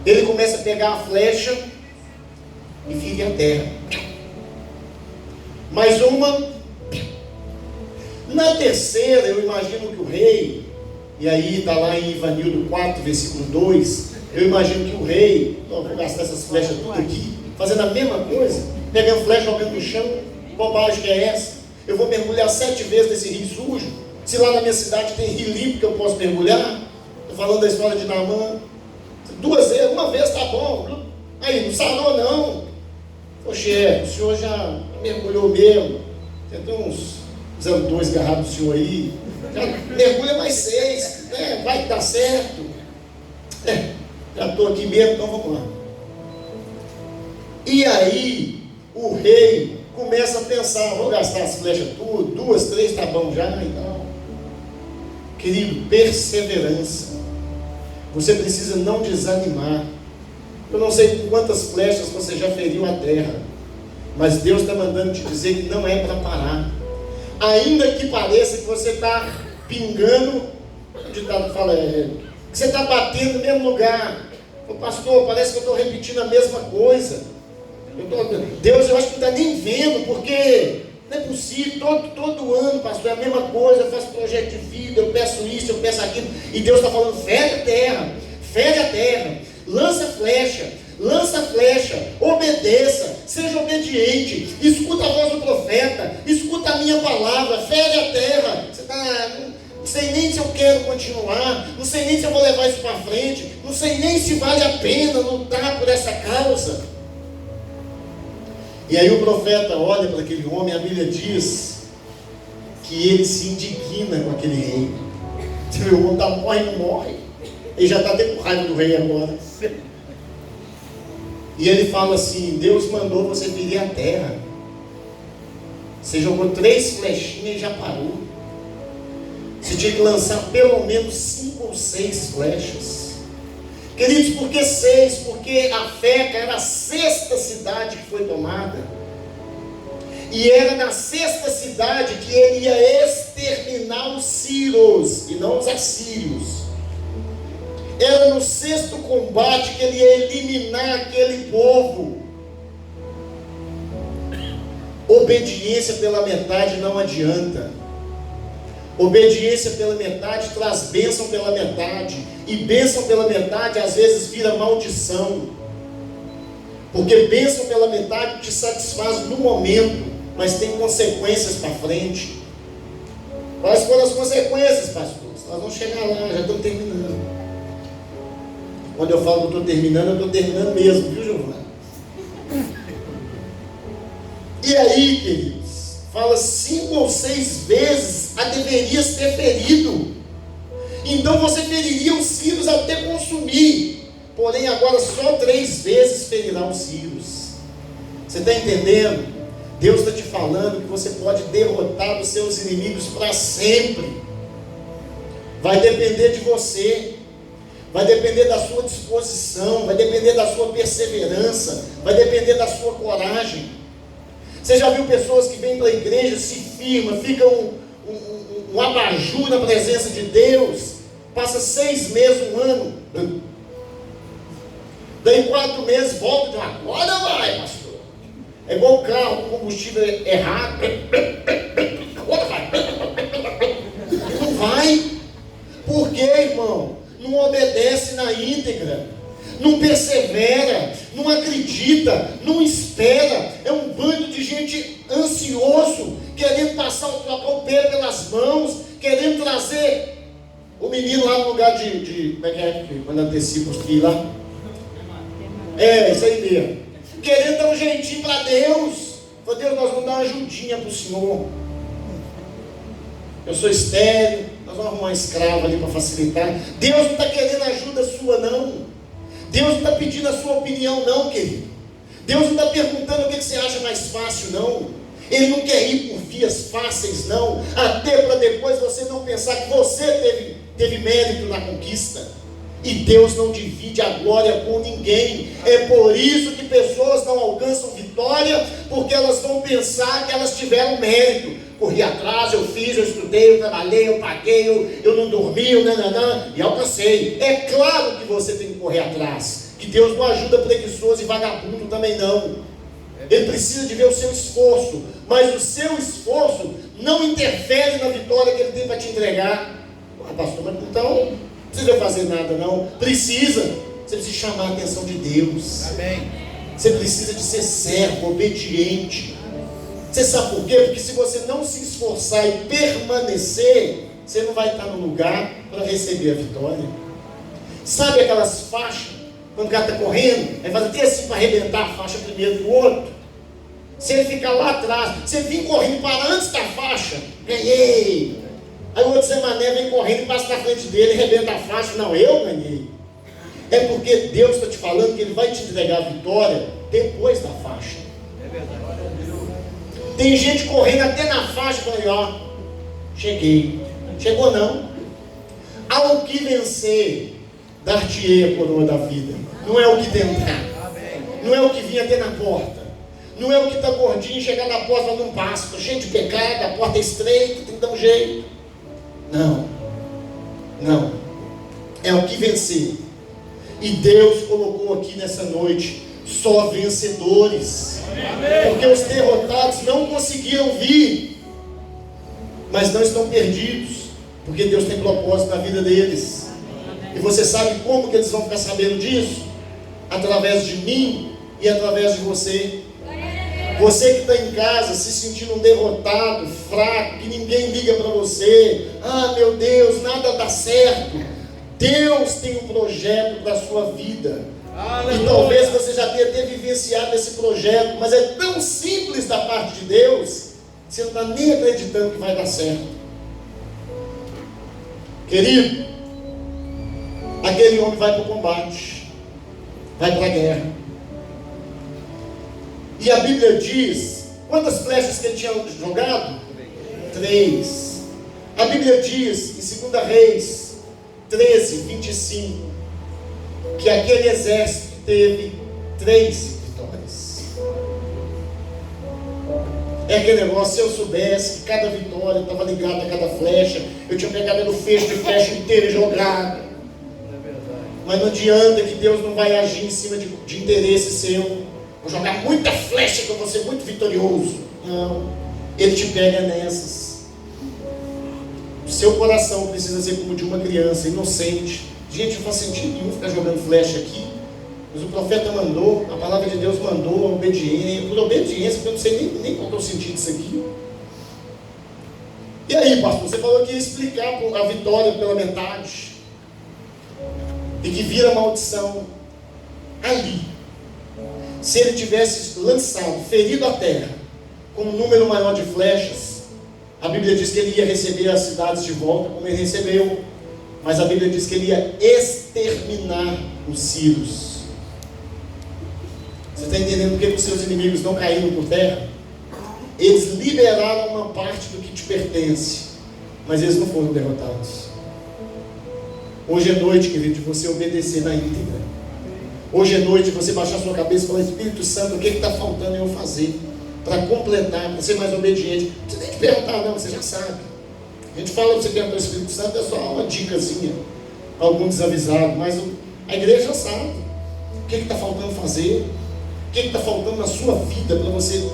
Ele começa a pegar a flecha e ferir a terra. Mais uma. Na terceira, eu imagino que o rei, e aí está lá em Ivanildo 4, versículo 2, eu imagino que o rei, vou gastar essas flechas tudo aqui, fazendo a mesma coisa, pegando flecha, jogando no chão. Bobagem que é essa? Eu vou mergulhar 7 vezes nesse rio sujo? Se lá na minha cidade tem rio limpo que eu posso mergulhar? Estou falando da história de Naamã. 2 vezes, uma vez está bom. Aí, não sarou não. Poxa, o senhor já mergulhou mesmo. Tem uns 2 garrafas do senhor aí. Já mergulha mais 6. Né? Vai que dá certo. Já estou aqui mesmo, então vamos lá. E aí, o rei começa a pensar: vou gastar as flechas tudo, 2, 3 tá bom já e tal. Querido, perseverança. Você precisa não desanimar. Eu não sei com quantas flechas você já feriu a terra, mas Deus está mandando te dizer que não é para parar. Ainda que pareça que você está pingando, o ditado fala, que você está batendo no mesmo lugar. Ô pastor, parece que eu estou repetindo a mesma coisa. Deus, eu acho que não está nem vendo, porque não é possível. Todo ano, pastor, é a mesma coisa. Eu faço projeto de vida, eu peço isso, eu peço aquilo, e Deus está falando: fere a terra, lança a flecha, obedeça, seja obediente, escuta a voz do profeta, escuta a minha palavra, fere a terra. Você está, não sei nem se eu quero continuar, não sei nem se eu vou levar isso para frente, não sei nem se vale a pena lutar por essa causa. E aí o profeta olha para aquele homem, a Bíblia diz que ele se indigna com aquele rei. Você vê, o homem está morre, não morre. Ele já está até com raiva do rei agora. E ele fala assim: Deus mandou você ferir a terra. Você jogou 3 flechinhas e já parou. Você tinha que lançar pelo menos 5 ou 6 flechas. Queridos, por que 6? Porque a Feca era a 6ª cidade que foi tomada. E era na 6ª cidade que ele ia exterminar os sírios e não os assírios. Era no 6º combate que ele ia eliminar aquele povo. Obediência pela metade não adianta. Obediência pela metade traz bênção pela metade. E bênção pela metade às vezes vira maldição. Porque bênção pela metade te satisfaz no momento, mas tem consequências para frente. Quais foram as consequências, pastor? Nós vamos chegar lá, já estamos terminando. Quando eu falo que eu estou terminando mesmo, viu, Giovana? E aí, queridos, fala 5 ou 6 vezes a deverias ter ferido. Então você feriria os sírios até consumir. Porém agora só 3 vezes ferirá os sírios. Você está entendendo? Deus está te falando que você pode derrotar os seus inimigos para sempre. Vai depender de você. Vai depender da sua disposição. Vai depender da sua perseverança. Vai depender da sua coragem. Você já viu pessoas que vêm para a igreja, se firmam, ficam um abajur na presença de Deus, passa 6 meses, 1 ano, daí 4 meses volta e diz, agora vai, pastor. É igual o carro com combustível errado, agora vai. Não vai. Por quê, irmão? Não obedece na íntegra, não persevera, não acredita, não espera. É um bando de gente ansioso, querendo passar o pé pelas mãos, querendo trazer o menino lá no lugar de como é que é? Quando antecipa os filhos lá. É, isso aí mesmo. Querendo dar um jeitinho para Deus. Falei, Deus, nós vamos dar uma ajudinha para o Senhor. Eu sou estéril, nós vamos arrumar um escravo ali para facilitar. Deus não está querendo ajuda sua, não. Deus não está pedindo a sua opinião, não, querido. Deus não está perguntando o que você acha mais fácil, não. Ele não quer ir por vias fáceis, não. Até para depois você não pensar que você teve mérito na conquista. E Deus não divide a glória com ninguém. É por isso que pessoas não alcançam vitória, porque elas vão pensar que elas tiveram mérito. Corri atrás, eu fiz, eu estudei, eu trabalhei, eu paguei, eu não dormi, e alcancei. É claro que você tem que correr atrás, que Deus não ajuda preguiçoso e vagabundo também não. Ele precisa de ver o seu esforço, mas o seu esforço não interfere na vitória que Ele tem para te entregar. Pastor, mas então não precisa fazer nada não. Precisa. Você precisa chamar a atenção de Deus. Amém. Você precisa de ser servo, obediente. Você sabe por quê? Porque se você não se esforçar e permanecer, você não vai estar no lugar para receber a vitória. Sabe aquelas faixas? Quando o cara está correndo, aí faz até assim para arrebentar a faixa primeiro do outro. Se ele ficar lá atrás, você vir correndo para antes da faixa, ganhei. Aí o outro Zé Mané vem correndo e passa na frente dele e arrebenta a faixa. Não, eu ganhei. É porque Deus está te falando que Ele vai te entregar a vitória depois da faixa. É verdade. Tem gente correndo até na faixa, falando, ó, cheguei. Chegou não. Ao que vencer, dar-te-ei a coroa da vida. Não é o que tentar. Não é o que vir até na porta. Não é o que está gordinho, chegar na porta e falar, não passa, estou cheio de pecado, a porta é estreita, tem que dar um jeito. Não. Não. É o que vencer. E Deus colocou aqui nessa noite só vencedores. Porque os derrotados não conseguiram vir, mas não estão perdidos, porque Deus tem propósito na vida deles. E você sabe como que eles vão ficar sabendo disso? Através de mim e através de você. Você que está em casa se sentindo um derrotado, fraco, que ninguém liga para você. Ah, meu Deus, nada dá certo. Deus tem um projeto para a sua vida. E talvez você já tenha até vivenciado esse projeto, mas é tão simples da parte de Deus, que você não está nem acreditando que vai dar certo. Querido, aquele homem vai para o combate, vai para a guerra. E a Bíblia diz, quantas flechas que ele tinha jogado? 3. A Bíblia diz, em 2 Reis 13, 25, que aquele exército teve 3 vitórias. É aquele negócio, se eu soubesse que cada vitória estava ligada a cada flecha, eu tinha pegado no fecho de flecha inteira e jogado. Mas não adianta, que Deus não vai agir em cima de interesse seu. Vou jogar muita flecha que eu vou ser muito vitorioso. Não, Ele te pega nessas. O seu coração precisa ser como de uma criança inocente. Gente, não faz sentido nenhum ficar jogando flecha aqui. Mas o profeta mandou, a palavra de Deus mandou, a obediência, por obediência, porque eu não sei nem qual é o sentido disso aqui. E aí, pastor, você falou que ia explicar a vitória pela metade. E que vira maldição. Ali, se ele tivesse lançado, ferido a terra, com um número maior de flechas, a Bíblia diz que ele ia receber as cidades de volta, como ele recebeu. Mas a Bíblia diz que ele ia exterminar os sírios. Você está entendendo por que os seus inimigos não caíram por terra? Eles liberaram uma parte do que te pertence, mas eles não foram derrotados. Hoje é noite, querido, de você obedecer na íntegra. Hoje é noite de você baixar sua cabeça e falar, Espírito Santo, o que está faltando eu fazer para completar, para ser mais obediente. Não precisa nem te perguntar, não, você já sabe. A gente fala para você perguntar o Espírito Santo, é só uma dicasinha, algum desavisado, mas a igreja sabe o que está faltando fazer, o que está faltando na sua vida para você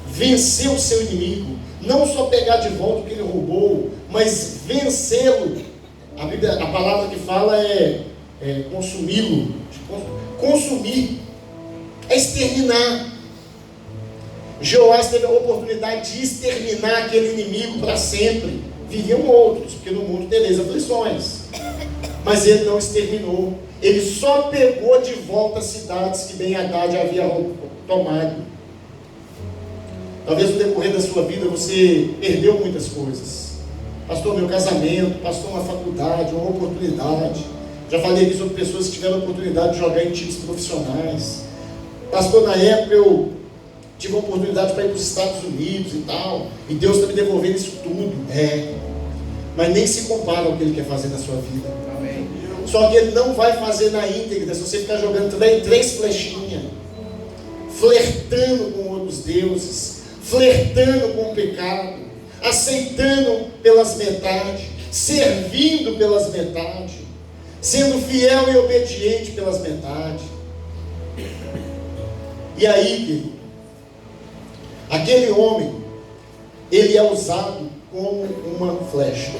vencer o seu inimigo. Não só pegar de volta o que ele roubou, mas vencê-lo. A palavra que fala é consumi-lo. Consumir é exterminar. Jeoás teve a oportunidade de exterminar aquele inimigo para sempre. Viriam outros, porque no mundo tereis aflições. Mas ele não exterminou. Ele só pegou de volta as cidades que Ben-Hadad havia tomado. Talvez no decorrer da sua vida você perdeu muitas coisas. Pastor, meu casamento, pastor, uma faculdade, uma oportunidade. Já falei aqui sobre pessoas que tiveram a oportunidade de jogar em times profissionais. Pastor, na época eu tive a oportunidade para ir para os Estados Unidos e tal, e Deus está me devolvendo isso tudo. Mas nem se compara ao que Ele quer fazer na sua vida. Amém. Só que Ele não vai fazer na íntegra se você ficar jogando três flechinhas, flertando com outros deuses, flertando com o pecado, aceitando pelas metades, servindo pelas metades, sendo fiel e obediente pelas metades. E aí, querido, aquele homem, ele é usado como uma flecha.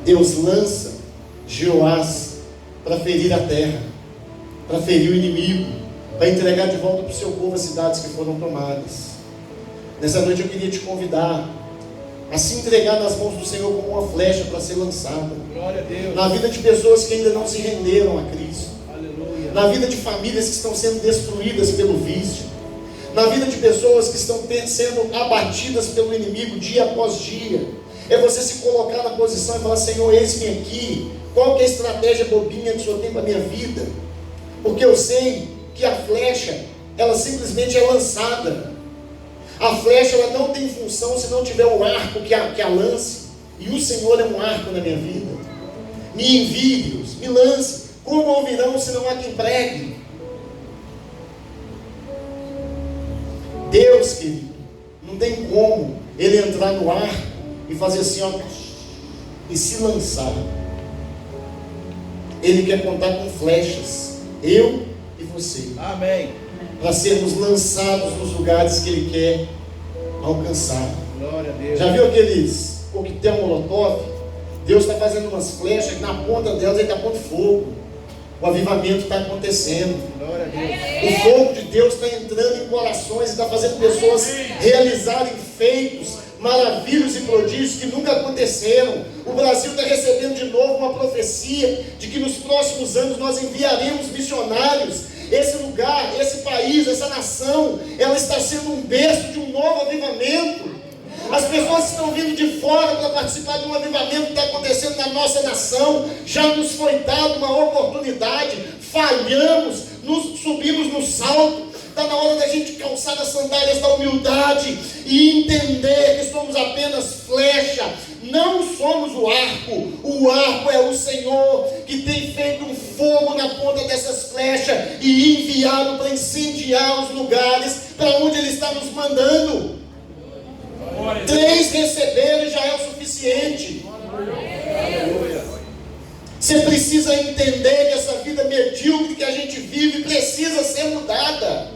Deus lança Jeoás para ferir a terra, para ferir o inimigo, para entregar de volta para o seu povo as cidades que foram tomadas. Nessa noite eu queria te convidar a se entregar nas mãos do Senhor como uma flecha para ser lançada. Glória a Deus. Na vida de pessoas que ainda não se renderam a Cristo. Aleluia. Na vida de famílias que estão sendo destruídas pelo vício. Na vida de pessoas que estão sendo abatidas pelo inimigo dia após dia. É você se colocar na posição e falar: Senhor, eis-me aqui. Qual que é a estratégia bobinha que o Senhor tem para a minha vida? Porque eu sei que a flecha, ela simplesmente é lançada. A flecha, ela não tem função se não tiver um arco que a lance. E o Senhor é um arco na minha vida. Me envie, Deus, me lance. Como ouvirão se não há quem pregue? Deus, querido, não tem como Ele entrar no arco e fazer assim, ó, e se lançar. Ele quer contar com flechas, eu e você. Amém. Para sermos lançados nos lugares que Ele quer alcançar. Glória a Deus. Já viu aqueles coquetel molotov? Deus está fazendo umas flechas que na ponta delas Ele está pondo fogo. O avivamento está acontecendo. Glória a Deus. O fogo de Deus está entrando em corações e está fazendo pessoas realizarem feitos, maravilhas e prodígios que nunca aconteceram. O Brasil está recebendo de novo uma profecia de que nos próximos anos nós enviaremos missionários. Esse lugar, esse país, essa nação, ela está sendo um berço de um novo avivamento. As pessoas estão vindo de fora para participar de um avivamento que está acontecendo na nossa nação. Já nos foi dada uma oportunidade, falhamos, subimos no salto. Está na hora da gente calçar as sandálias da humildade e entender que somos apenas flecha, não somos o arco. O arco é o Senhor que tem feito um fogo na ponta dessas flechas e enviado para incendiar os lugares para onde Ele está nos mandando. 3 receberam já é o suficiente. Você precisa entender que essa vida medíocre que a gente vive precisa ser mudada.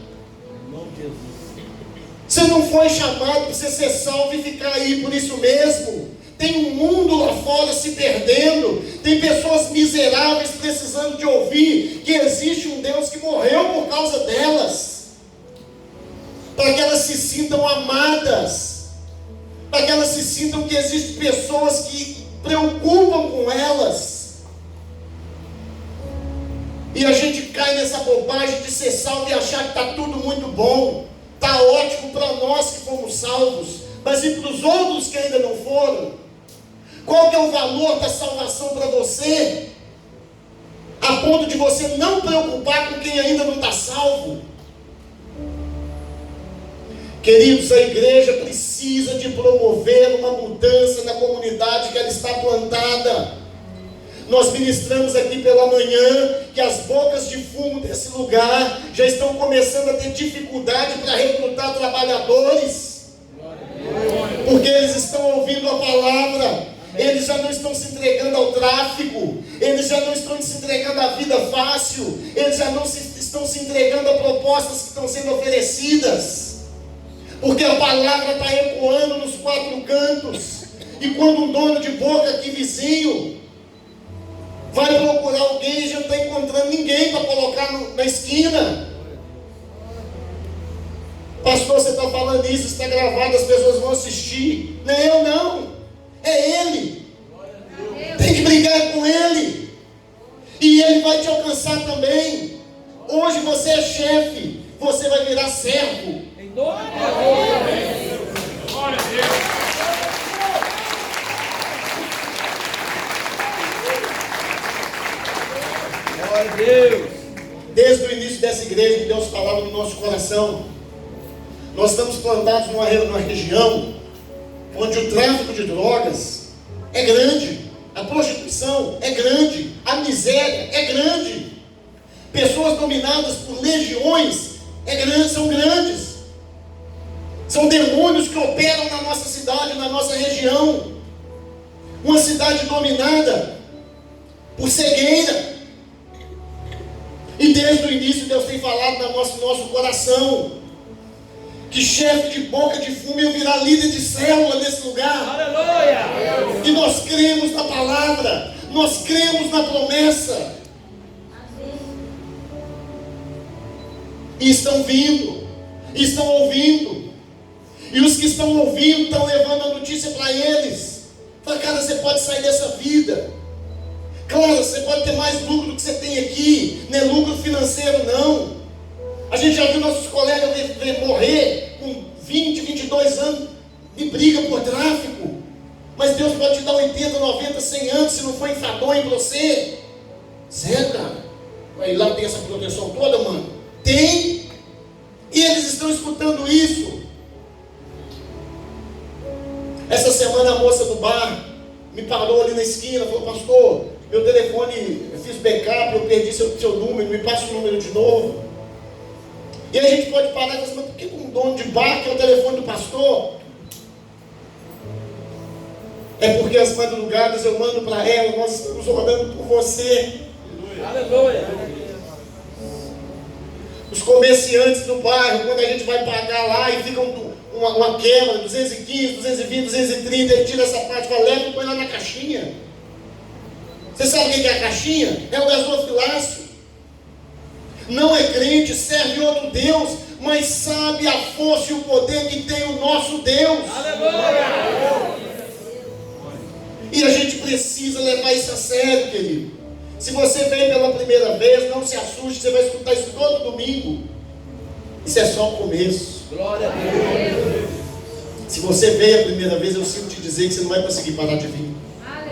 Você não foi chamado para você ser salvo e ficar aí por isso mesmo. Tem um mundo lá fora se perdendo. Tem pessoas miseráveis precisando de ouvir que existe um Deus que morreu por causa delas, para que elas se sintam amadas, para que elas se sintam que existem pessoas que preocupam com elas. E a gente cai nessa bobagem de ser salvo e achar que está tudo muito bom. Está ótimo para nós que fomos salvos, mas e para os outros que ainda não foram? Qual que é o valor da salvação para você? A ponto de você não preocupar com quem ainda não está salvo? Queridos, a igreja precisa de promover uma mudança na comunidade que ela está plantada. Nós ministramos aqui pela manhã que as bocas de fumo desse lugar já estão começando a ter dificuldade para recrutar trabalhadores, porque eles estão ouvindo a palavra, eles já não estão se entregando ao tráfico, eles já não estão se entregando à vida fácil, eles já não estão se entregando a propostas que estão sendo oferecidas, porque a palavra está ecoando nos quatro cantos. E quando um dono de boca aqui vizinho vai procurar alguém e já não está encontrando ninguém para colocar na esquina. Pastor, você está falando isso, está gravado, as pessoas vão assistir. Não é eu não, é Ele. Tem que brigar com Ele, e Ele vai te alcançar também. Hoje você é chefe, você vai virar servo. Em nome de Deus. Glória a Deus. Glória a Deus. Desde o início dessa igreja que Deus falava no nosso coração, nós estamos plantados numa região onde o tráfico de drogas é grande, a prostituição é grande, a miséria é grande, pessoas dominadas por legiões são grandes, são demônios que operam na nossa cidade, na nossa região, uma cidade dominada por cegueira. E desde o início Deus tem falado no nosso coração que chefe de boca de fumo ia virar líder de célula nesse lugar. Aleluia. E nós cremos na palavra, nós cremos na promessa. E estão vindo, estão ouvindo. E os que estão ouvindo estão levando a notícia para eles. Fala, cara, você pode sair dessa vida. Claro, você pode ter mais lucro do que você tem aqui. Não é lucro financeiro, não. A gente já viu nossos colegas morrer com 20, 22 anos de briga por tráfico. Mas Deus pode te dar 80, 90, 100 anos se não for enfadonho em você. Sério, cara? Aí lá tem essa proteção toda, mano? Tem. E eles estão escutando isso. Essa semana a moça do bar me parou ali na esquina, falou, pastor, meu telefone, eu fiz backup, eu perdi seu número, me passa o número de novo. E a gente pode parar e falar, mas por que um dono de bar quer o telefone do pastor? É porque as madrugadas eu mando para ela, nós estamos orando por você. Aleluia. Os comerciantes do bairro, quando a gente vai pagar lá e fica uma quebra, 215, 220, 230, ele tira essa parte, fala, leva e põe lá na caixinha. Você sabe o que é a caixinha? É o gasofilácio. Não é crente, serve outro Deus, mas sabe a força e o poder que tem o nosso Deus. Aleluia. E a gente precisa levar isso a sério, querido. Se você vem pela primeira vez, não se assuste, você vai escutar isso todo domingo. Isso é só o começo. Glória a Deus. Se você veio a primeira vez, eu sinto te dizer que você não vai conseguir parar de vir.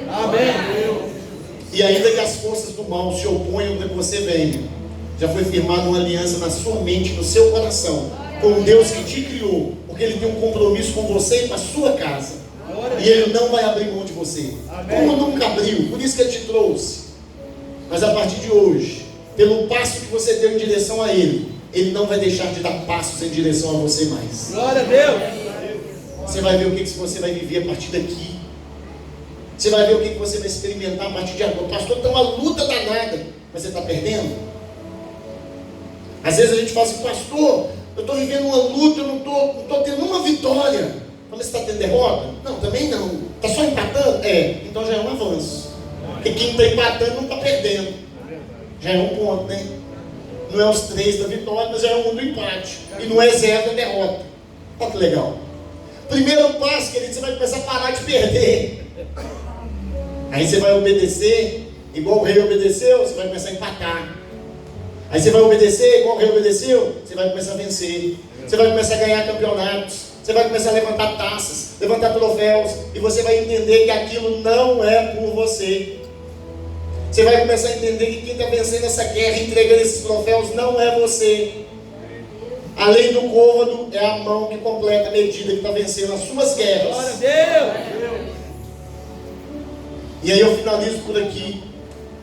Amém. E ainda que as forças do mal se oponham para que você venha, já foi firmada uma aliança na sua mente, no seu coração, com o Deus que te criou, porque Ele tem um compromisso com você e com a sua casa. E Ele não vai abrir mão de você. Amém. Como nunca abriu, por isso que Ele te trouxe. Mas a partir de hoje, pelo passo que você deu em direção a Ele, Ele não vai deixar de dar passos em direção a você mais. Glória a Deus. Você vai ver o que você vai viver a partir daqui. Você vai ver o que você vai experimentar a partir de agora. Pastor, está uma luta danada, mas você está perdendo? Às vezes a gente fala assim, pastor, eu estou vivendo uma luta, eu não estou tendo uma vitória. Mas você está tendo derrota? Não, também não. Está só empatando? É, então já é um avanço. Porque quem está empatando não está perdendo. Já é um ponto, né? Não é os 3 da vitória, mas já é 1 do empate. E não é 0 da derrota. Olha que legal. Primeiro passo, querido, você vai começar a parar de perder. Aí você vai obedecer, igual o rei obedeceu, você vai começar a empatar. Aí você vai obedecer, igual o rei obedeceu, você vai começar a vencer. Você vai começar a ganhar campeonatos. Você vai começar a levantar taças, levantar troféus. E você vai entender que aquilo não é por você. Você vai começar a entender que quem está vencendo essa guerra, entregando esses troféus, não é você. Além do côvado, é a mão que completa a medida que está vencendo as suas guerras. Glória a Deus. E aí eu finalizo por aqui.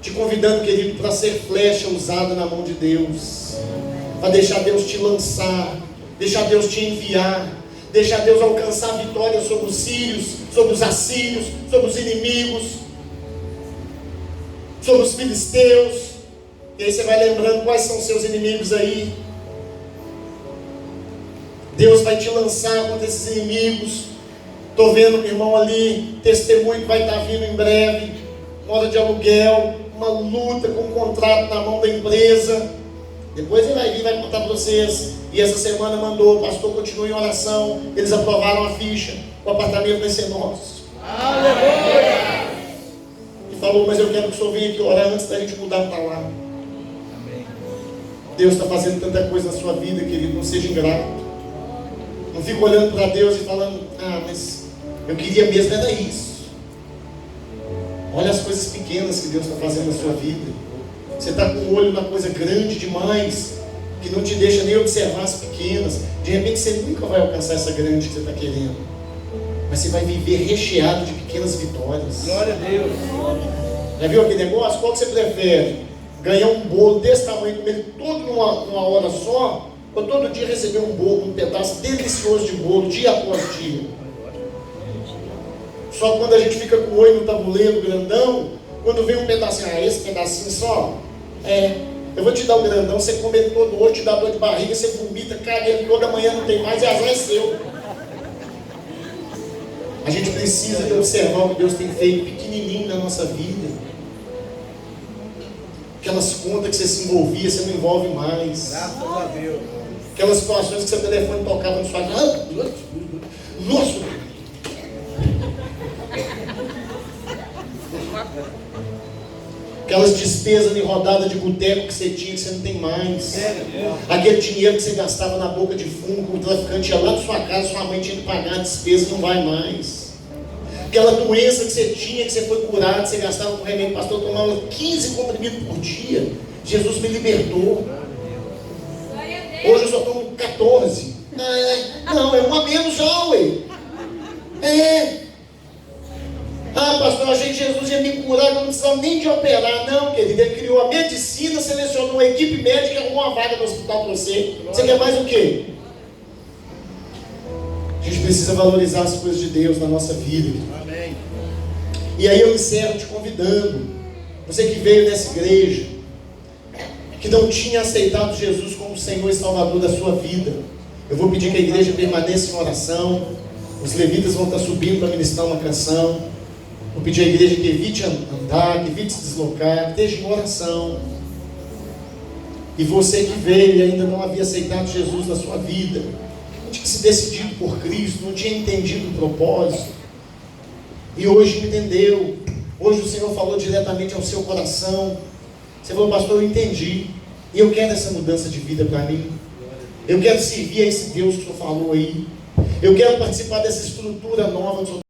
Te convidando, querido, para ser flecha usada na mão de Deus, para deixar Deus te lançar, deixar Deus te enviar, deixar Deus alcançar vitória sobre os sírios, sobre os assírios, sobre os inimigos, sobre os filisteus. E aí você vai lembrando quais são os seus inimigos aí. Deus vai te lançar contra esses inimigos. Estou vendo o irmão ali, testemunho que vai estar vindo em breve, mora de aluguel, uma luta com um contrato na mão da empresa. Depois ele vai vir e vai contar para vocês. E essa semana mandou, pastor, continue em oração. Eles aprovaram a ficha, o apartamento vai ser nosso. Aleluia! E falou, mas eu quero que o senhor venha aqui orar antes da gente mudar para lá. Deus está fazendo tanta coisa na sua vida, querido, não seja ingrato. Não fique olhando para Deus e falando, mas eu queria mesmo era isso. Olha as coisas pequenas que Deus está fazendo na sua vida. Você está com o olho na coisa grande demais, que não te deixa nem observar as pequenas. De repente você nunca vai alcançar essa grande que você está querendo, mas você vai viver recheado de pequenas vitórias. Glória a Deus. Já viu aquele negócio? Qual que você prefere? Ganhar um bolo desse tamanho, comer ele todo numa hora só, ou todo dia receber um bolo, um pedaço delicioso de bolo, dia após dia? Só quando a gente fica com o olho no tabuleiro grandão, quando vem um pedacinho, esse pedacinho só, eu vou te dar o grandão, você come todo hoje, te dá dor de barriga, você vomita, caga ele toda manhã, não tem mais, e azar é seu. A gente precisa de observar o que Deus tem feito pequenininho na nossa vida. Aquelas contas que você se envolvia, você não envolve mais. Graças a Deus. Aquelas situações que seu telefone tocava no sua casa. Nossa! Aquelas despesas de rodada de boteco que você tinha, que você não tem mais. Aquele dinheiro que você gastava na boca de fumo, que o traficante ia lá na sua casa, sua mãe tinha que pagar a despesa, não vai mais. Aquela doença que você tinha, que você foi curado, que você gastava com remédio, pastor, eu tomava 15 comprimidos por dia. Jesus me libertou. Hoje eu só tomo 14. Não, é uma a menos já, ué. Pastor, eu achei que Jesus ia me curar, eu não precisava nem de operar. Não, querido, ele criou a medicina, selecionou uma equipe médica e arrumou uma vaga no hospital para você. Você quer mais o quê? A gente precisa valorizar as coisas de Deus na nossa vida. Amém. E aí eu encerro te convidando, você que veio nessa igreja, que não tinha aceitado Jesus como Senhor e Salvador da sua vida, eu vou pedir que a igreja permaneça em oração. Os levitas vão estar subindo para ministrar uma canção. Vou pedir à igreja que evite andar, que evite se deslocar, que esteja em oração. E você que veio e ainda não havia aceitado Jesus na sua vida, não tinha se decidido por Cristo, não tinha entendido o propósito, e hoje entendeu, hoje o Senhor falou diretamente ao seu coração. Você falou, pastor, eu entendi, e eu quero essa mudança de vida para mim. Eu quero servir a esse Deus que o Senhor falou aí. Eu quero participar dessa estrutura nova que o Senhor